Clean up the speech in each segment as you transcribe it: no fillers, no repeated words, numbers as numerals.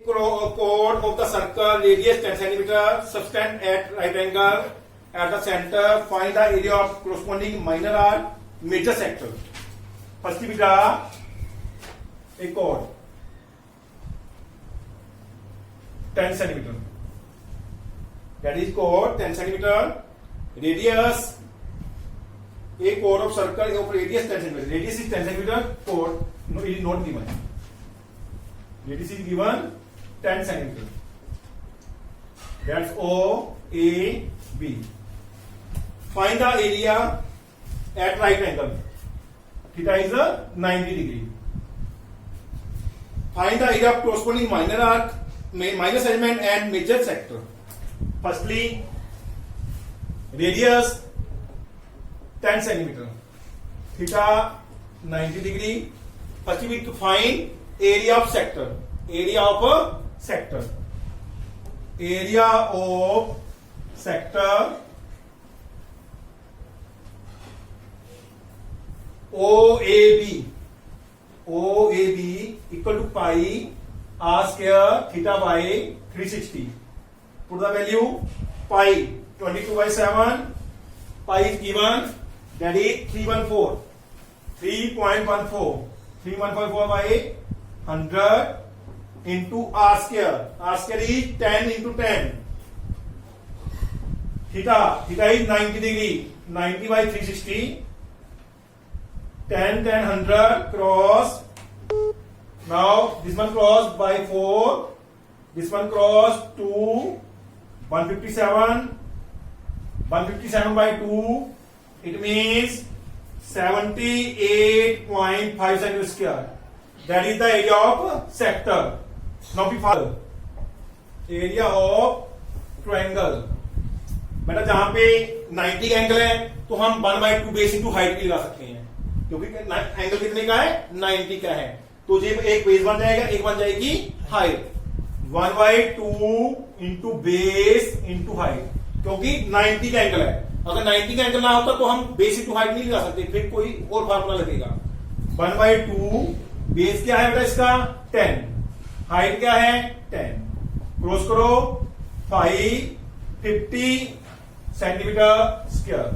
Chord of the circle, radius 10 centimeter, subtend at right angle at the center. Find the area of corresponding minor or major sector. Firstly, we draw a chord 10 centimeter. That is chord 10 centimeter. Radius, a chord of circle of radius 10 centimeter. Radius is 10 centimeter. Chord no, it is not given. Radius is given 10 centimeter. That's O, A, B. Find the area at right angle. Theta is a 90 degree. Find the area of corresponding minor arc, minor segment and major sector. Firstly, radius 10 centimeter. Theta 90 degree. First we need to find area of sector. Area of a sector. Area of sector OAB. OAB equal to pi r square theta by 360. Put the value pi 22/7. Pi is given, that is 314. 3.14. 3.14 by 100 into r square. R square is 10 into 10. Theta is 90 degree. 90 by 360. 10, 100 cross. Now this one cross by 4. This one cross 2. 157. 157 by 2. It means 78.5 centimeter square. That is the area of sector. Now we follow area of triangle. बेटा जहां पे 90 का angle है तो हम 1/2 base into height भी लगा सकते हैं, क्योंकि एंगल कितने का है 90 का है, तो ये एक बेस बन जाएगा, एक बन जाएगी height 1/2 into base into height, क्योंकि 90 का एंगल है। अगर 90 का एंगल ना होता तो हम बेस इंटू हाइट नहीं लगा सकते, फिर कोई और फार्मूला लगेगा। 1/2 बेस क्या है बेटा इसका 10, हाइट क्या है 10, क्रॉस करो 50 सेंटीमीटर स्क्वायर।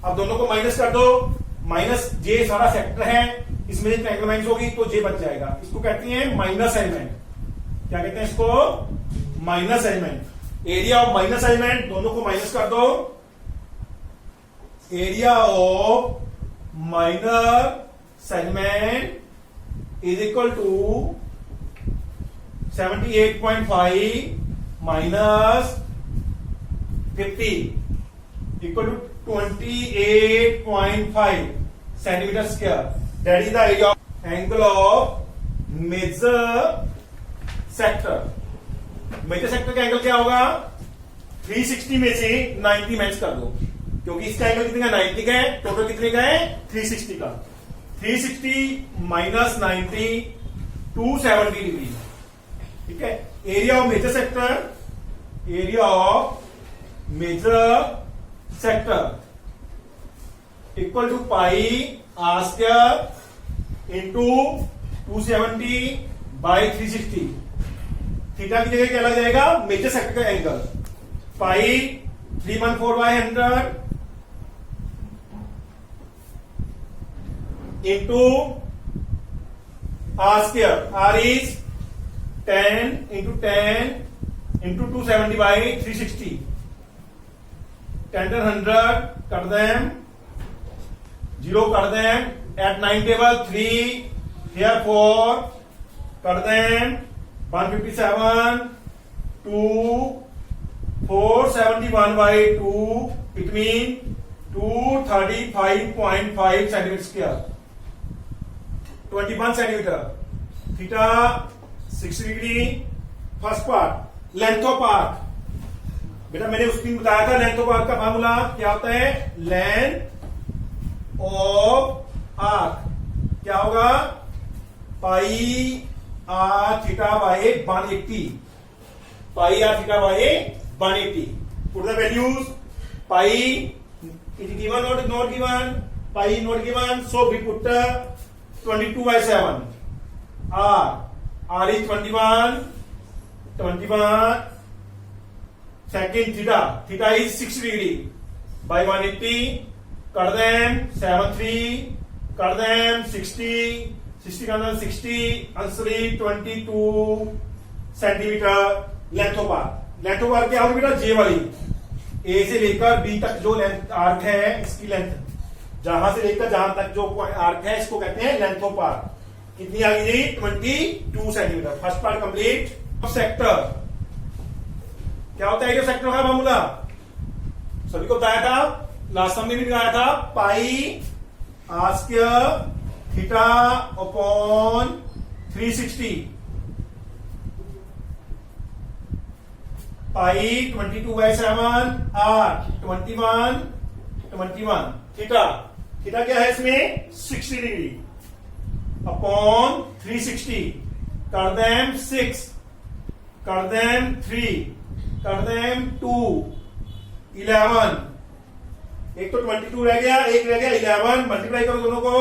अब दोनों को माइनस कर दो, माइनस जे सारा सेक्टर है, इसमें जो ट्रायंगल माइनस होगी तो जे बच जाएगा। इसको कहते हैं माइनस एलिमेंट। क्या कहते हैं इसको? Minus element. Area of minus element, दोनों को माइनस कर दो। Area of minor segment is equal to 78.5 minus 50 equal to 28.5 centimetre square. That is the area of angle of major sector. Major sector का angle क्या होगा? 360 में से 90 minus कर दो, क्योंकि इसका एंगल कितने का 90 का है, टोटल कितने का है 360 का। 360 माइनस 90 270 डिग्री। ठीक है। Area of major sector, area of major sector equal to pi r square into 270 by 360। Theta की जगह क्या लग जाएगा? मेजर सेक्टर का angle. Pi 314/100 into r square. R is 10 into 10 into 270 by 360। 10 100 कर दें, 0 कर दें, एट 9 टेबल 3 here 4 कर दें, 157 2 471 by 2, it means 235.5 centimetre square. 21 centimetre. Theta 60 degree. First part length of arc. बेटा मैंने उस दिन बताया था लेंथ ऑफ आर्क का फार्मूला क्या होता है? लेंथ ऑफ आर्क क्या होगा? Pi r theta by 180। Pi r theta by 180। Put the values. Pi is given not given, pi not given, so we put 22/7. R is 21, 21, second theta is 60 degree by 180, cut them 73, cut them 60, 60 cut them 60, answer is 22 centimetre length of arc क्या होगी बेटा, जे वाली ए से लेकर B तक जो length arc है इसकी लेंथ, जहां से लेकर जहां तक जो आर्क है इसको कहते हैं लेंथ ऑफ आर्क। कितनी आ गई जी, 22 centimetre. First part complete. Sector क्या होता है, जो सेक्टर का फॉर्मूला सभी को बताया था, लास्ट टाइम में भी बताया था, pi r square theta upon 360, pi 22/7 r 21 theta क्या है इसमें 60 डिग्री अपॉन 360, कर देम 6, कर देम 3, कर देम 2, 11, एक तो 22 रह गया, एक रह गया 11, मल्टीप्लाई करो दोनों को,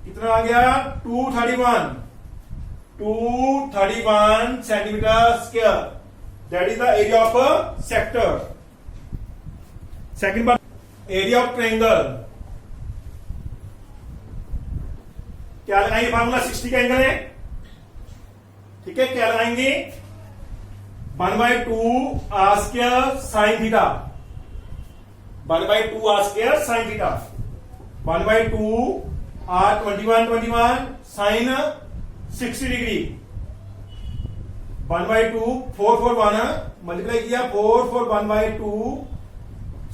कितना आ गया 231 centimetre square. That is the area of a sector. Second part, area of triangle. क्या लगाएंगे फार्मूला, 60 का एंगल है, ठीक है, क्या लगाएंगे 1/2 r square sine theta, 1/2 r square sine theta, 1/2 r 21 sine 60 degree, 1/2 4 4 1 multiply किया 4 4 1/2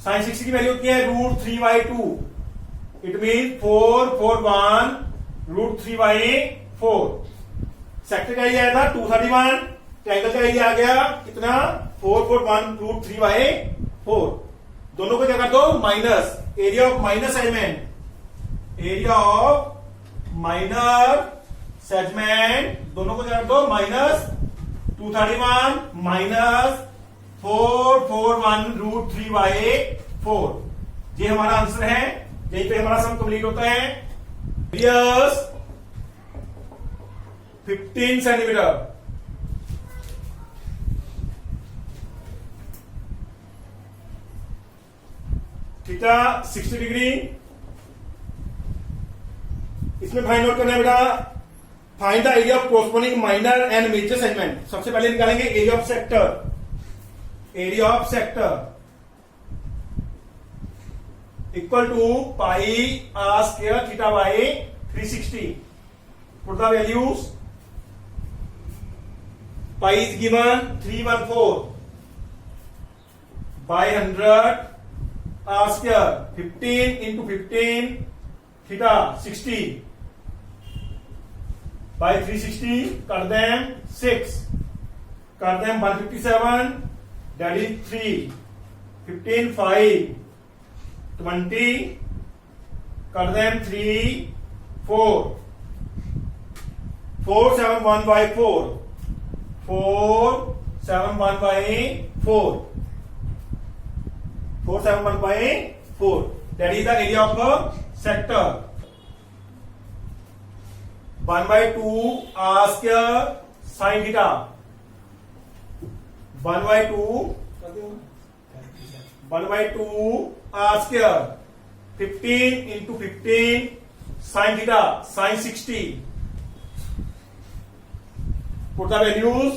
साइन 60 की वैल्यू क्या है √3/2, इट मीन 4 4 1 √3/4। सेक्टर का एरिया आया था 231, ट्रायंगल का एरिया आ गया कितना 4 4 1 √3/4। दोनों को क्या कर दो minus, area of minus segment, area of minor segment दोनों को क्या कर दो माइनस 231 माइनस 441 √3/4। ये हमारा आंसर है, यहीं पे हमारा सम कंप्लीट होता है। Radius 15 centimetre, theta 60 degree. इसमें फाइंड आउट करना है बेटा, find the area of corresponding minor and major segment. सबसे पहले निकालेंगे area of sector, area of sector equal to pi r square theta by 360। Put the values, pi is given 314 by 100 r square 15 into 15 theta 60 by 360, कर them 6, कर them 157, that is 3, 15 5 20, कर them 3 4, 4 7 1/4, 4 7 1/4, 4 7 1/4, that is the area of a sector। 1/2 r square sine theta, 1/2 r square 15 into 15 sine theta sine 60। Put the values,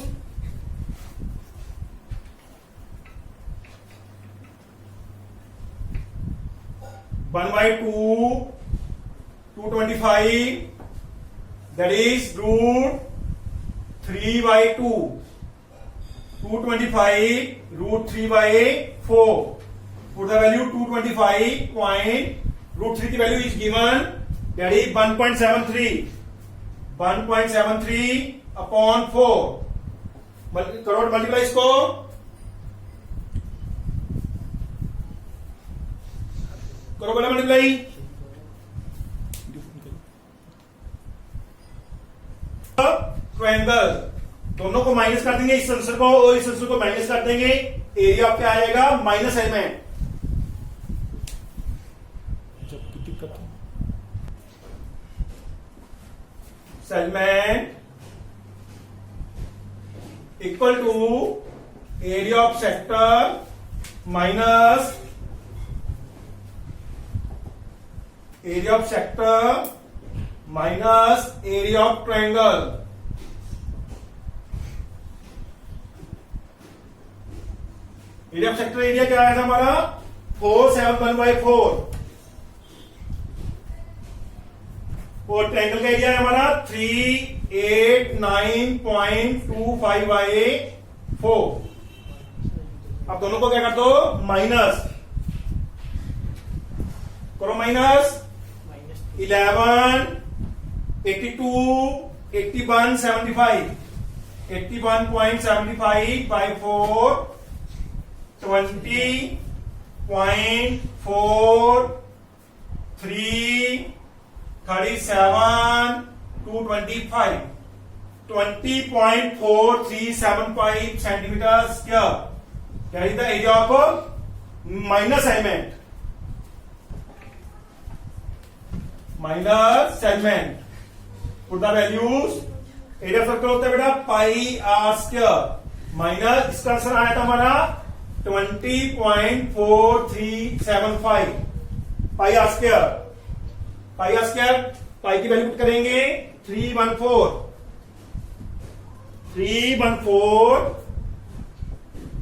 one by 225, that is √3/2, 225 √3/4। Put the value 225 point √3 की value is given, that is 1.73 upon 4। करो multiply इसको, करो बोला multiply, triangle दोनों को minus कर देंगे, इस आंसर को और इस आंसर को माइनस कर देंगे, एरिया क्या आएगा minus segment. Segment equal to area of sector minus area of sector minus area of triangle. Area of sector area क्या आया था हमारा 471/4 और ट्रायंगल का एरिया है हमारा 389.25/4। अब दोनों को क्या कर दो माइनस करो, minus 11 82 81.75 81.75/4 20.43 37 225 20.4375 centimeters square. That is the area of minor segment. Minor segment. Put the values. Area circle होता है बेटा पाई आर स्क्वायर माइनस इसका आंसर आया था हमारा 20.4375 pi r square. Pi r square pi की वैल्यू पुट करेंगे 314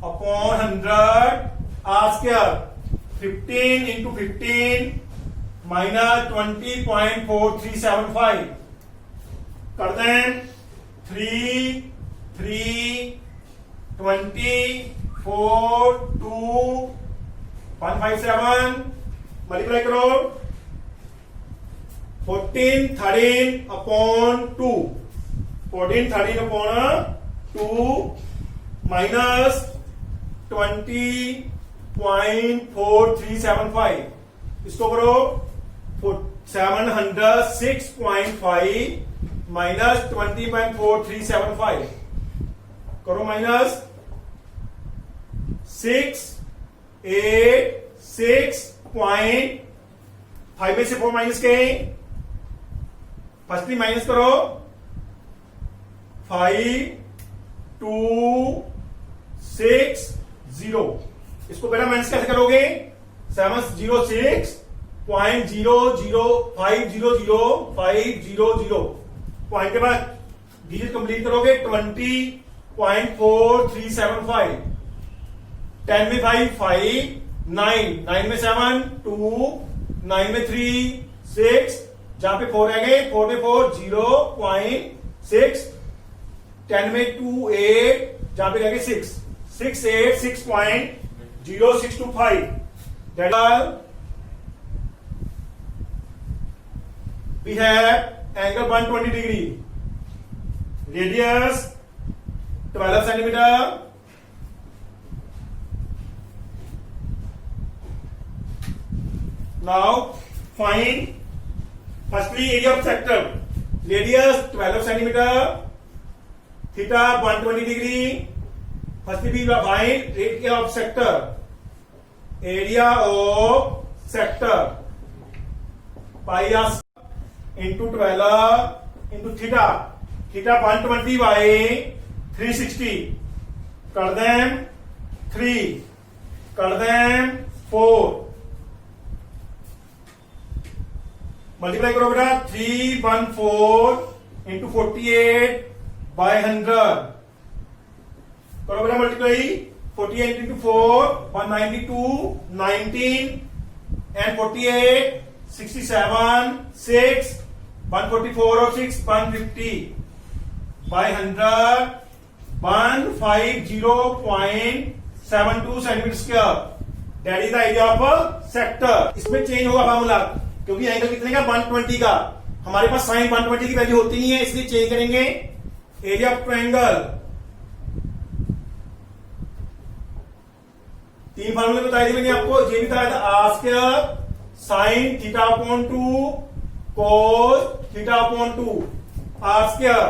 upon 100 r square 15 into 15 minus 20.4375 कर दें 3 3 20 4 2 157 मल्टीप्लाई करो 14 13 अपॉन 2 14 13 अपॉन 2 माइनस 20.4375 इसको करो 706.5 माइनस 20.4375 करो माइनस 686.5 में से 4 माइनस के फर्स्टली माइनस करो 5260 इसको बेटा माइनस कैसे करोगे 706.00500500 पॉइंट के बाद डिजिट कंप्लीट करोगे 20.4375 10 में 5 5 9 9 में 7 2 9 में 3 6 जहां पे 4 रह गए 4 में 4 0.6 10 में 2 8 जहां पे रह गए 6 6 8 6.0625 that are we have angle 120 degree radius 12 centimeter now find firstly area of sector radius 12 centimeter theta 120 degree firstly we will find area of sector pi r into 12 into theta 120/360 कर दें 3 कर दें 4 मल्टीप्लाई करो बेटा 314 into 48/100 करो बेटा multiply 48 into 4 192 19 and 48 67 6 144 और 6 150 by 100 150.72 centimetre square that is the area of sector. इसमें चेंज होगा फार्मूला क्योंकि एंगल कितने का 120 का हमारे पास साइन 120 की वैल्यू होती नहीं है इसलिए चेंज करेंगे एरिया ऑफ ट्रायंगल। 3 फार्मूले बताए थे मैंने आपको ये भी बताया था r square sine theta upon 2 cos theta upon 2 r square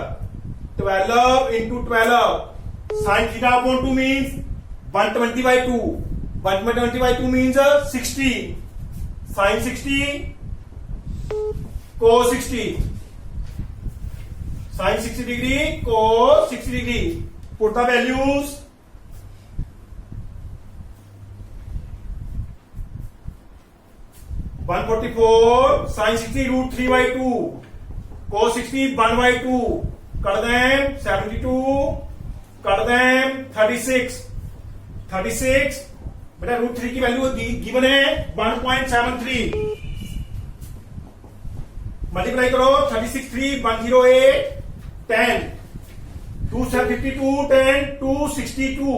12 into 12 sin theta upon 2 means 120/2 120/2 means 60 sin 60 cos 60 sin 60 degree cos 60 degree Put the values. (144) sin 60 root 3 by 2, cos 60 1 by 2, कर दें 72, कर दें 36 बेटा रूट 3 की value given है 1.73, multiply करो 36 3 108 10 2 52 10 2 62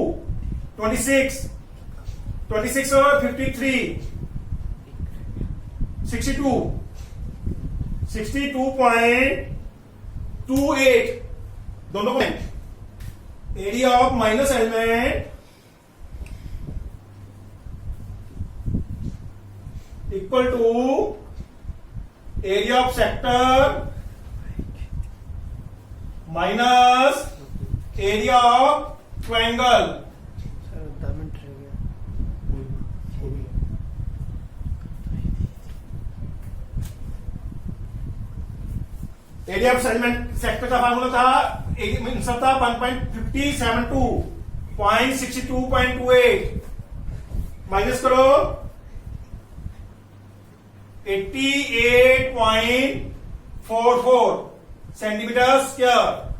26 और 53 62.28 दोनों को area of minus element equal to area of sector minus area of triangle. Area of sector का फार्मूला था आंसर था 1.5072 0.62.28 माइनस करो 88.44 सेंटीमीटर स्क्वायर